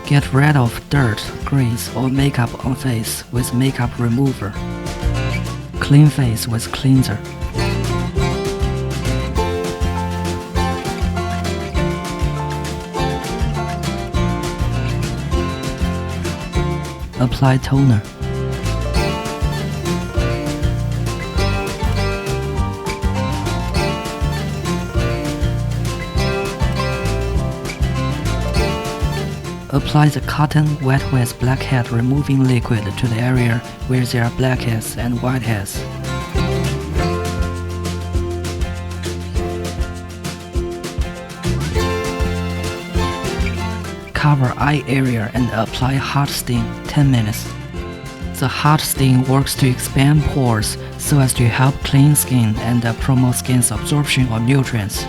Get rid of dirt, grease, or makeup on face with makeup remover. Clean face with cleanser. Apply toner. Apply the cotton wet with blackhead removing liquid to the area where there are blackheads and whiteheads. Cover eye area and apply hot steam 10 minutes. The hot steam works to expand pores so as to help clean skin and promote skin's absorption of nutrients.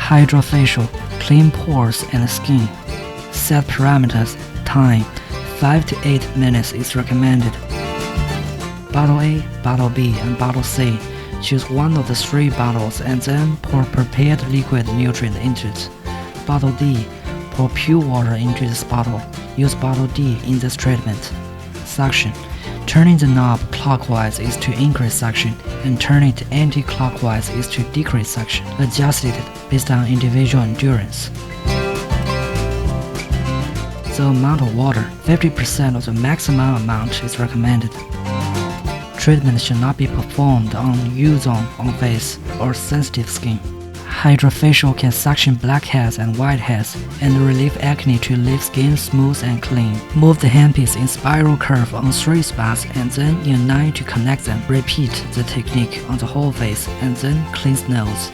Hydra facial, clean pores and skin. Set parameters, time, 5 to 8 minutes is recommended. Bottle A, Bottle B, and Bottle C. Choose one of the 3 bottles and then pour prepared liquid nutrient into it. Bottle D, pour pure water into this bottle. Use Bottle D in this treatment. Suction. Turning the knob clockwise is to increase suction, and turning it anti-clockwise is to decrease suction. Adjust it based on individual endurance. The amount of water, 50% of the maximum amount is recommended. Treatment should not be performed on U-zone on face or sensitive skin. Hydra facial can suction blackheads and whiteheads and relieve acne to leave skin smooth and clean. Move the handpiece in spiral curve on 3 spots and then in 9 to connect them. Repeat the technique on the whole face and then cleanse nose.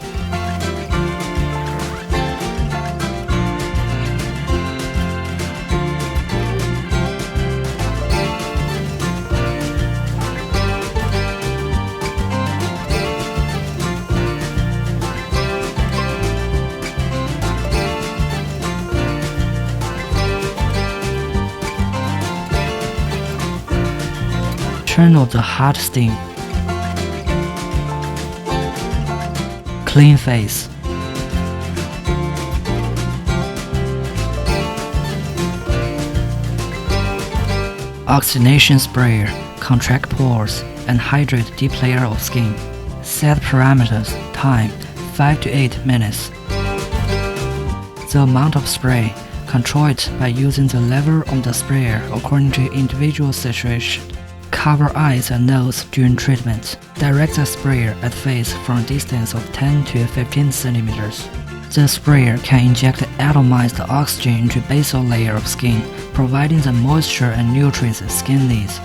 Turn off the hot steam. Clean face. Oxygenation sprayer, contract pores, and hydrate deep layer of skin. Set parameters, time, 5 to 8 minutes. The amount of spray, control it by using the lever on the sprayer according to individual situation. Cover eyes and nose during treatment. Direct the sprayer at face from a distance of 10 to 15 centimeters. The sprayer can inject atomized oxygen into basal layer of skin, providing the moisture and nutrients the skin needs.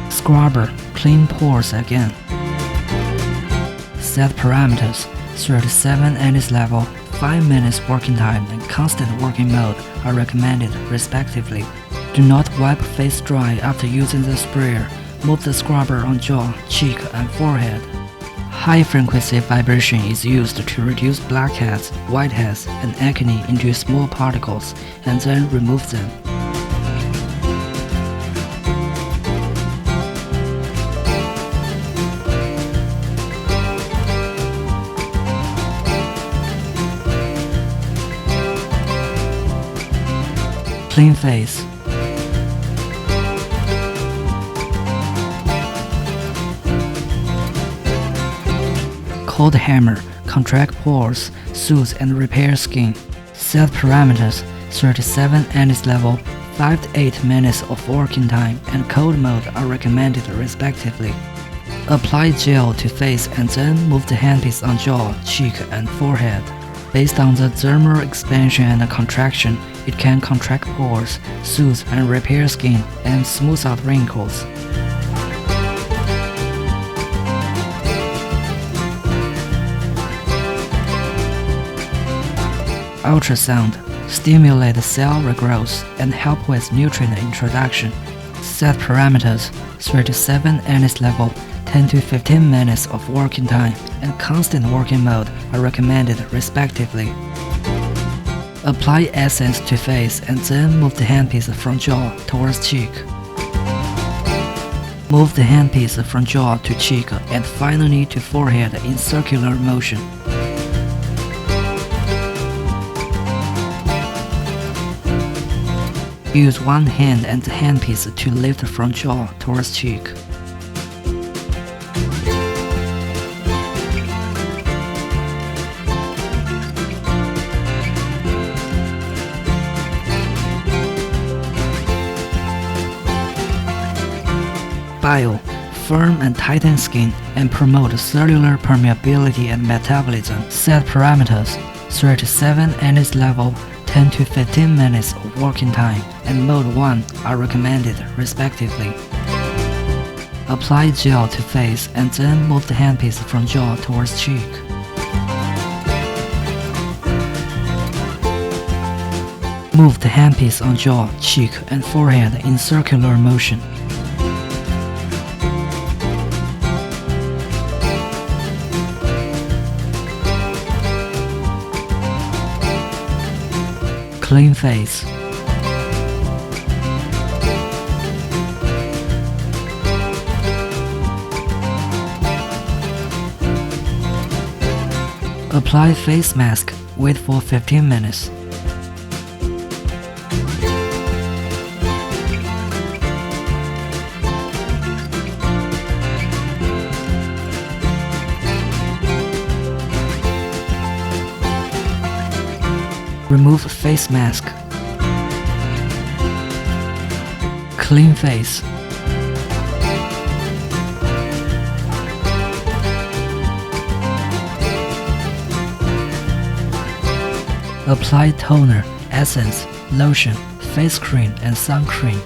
Scrubber, clean pores again. Set parameters, 37 anise level, 5 minutes working time and constant working mode are recommended respectively. Do not wipe face dry after using the sprayer. Move the scrubber on jaw, cheek, and forehead. High-frequency vibration is used to reduce blackheads, whiteheads, and acne into small particles, and then remove them. Clean face. Cold hammer, contract pores, soothe and repair skin. Set parameters, 37 anise level, 5 to 8 minutes of working time and cold mode are recommended respectively. Apply gel to face and then move the handpiece on jaw, cheek and forehead. Based on the dermal expansion and contraction, it can contract pores, soothe and repair skin, and smooth out wrinkles. Ultrasound, stimulate cell regrowth and help with nutrient introduction. Set parameters, 37 anise level, 10 to 15 minutes of working time and constant working mode are recommended respectively. Apply essence to face and then move the handpiece from jaw towards cheek. Move the handpiece from jaw to cheek and finally to forehead in circular motion. Use one hand and the handpiece to lift from jaw towards cheek. Bio, firm and tighten skin and promote cellular permeability and metabolism. Set parameters 3 to 7 NS level, 10 to 15 minutes of working time, and mode 1 are recommended respectively. Apply gel to face and then move the handpiece from jaw towards cheek. Move the handpiece on jaw, cheek, and forehead in circular motion. Clean face. Apply face mask. Wait for 15 minutes. Remove face mask. Clean face. Apply toner, essence, lotion, face cream, and sun cream.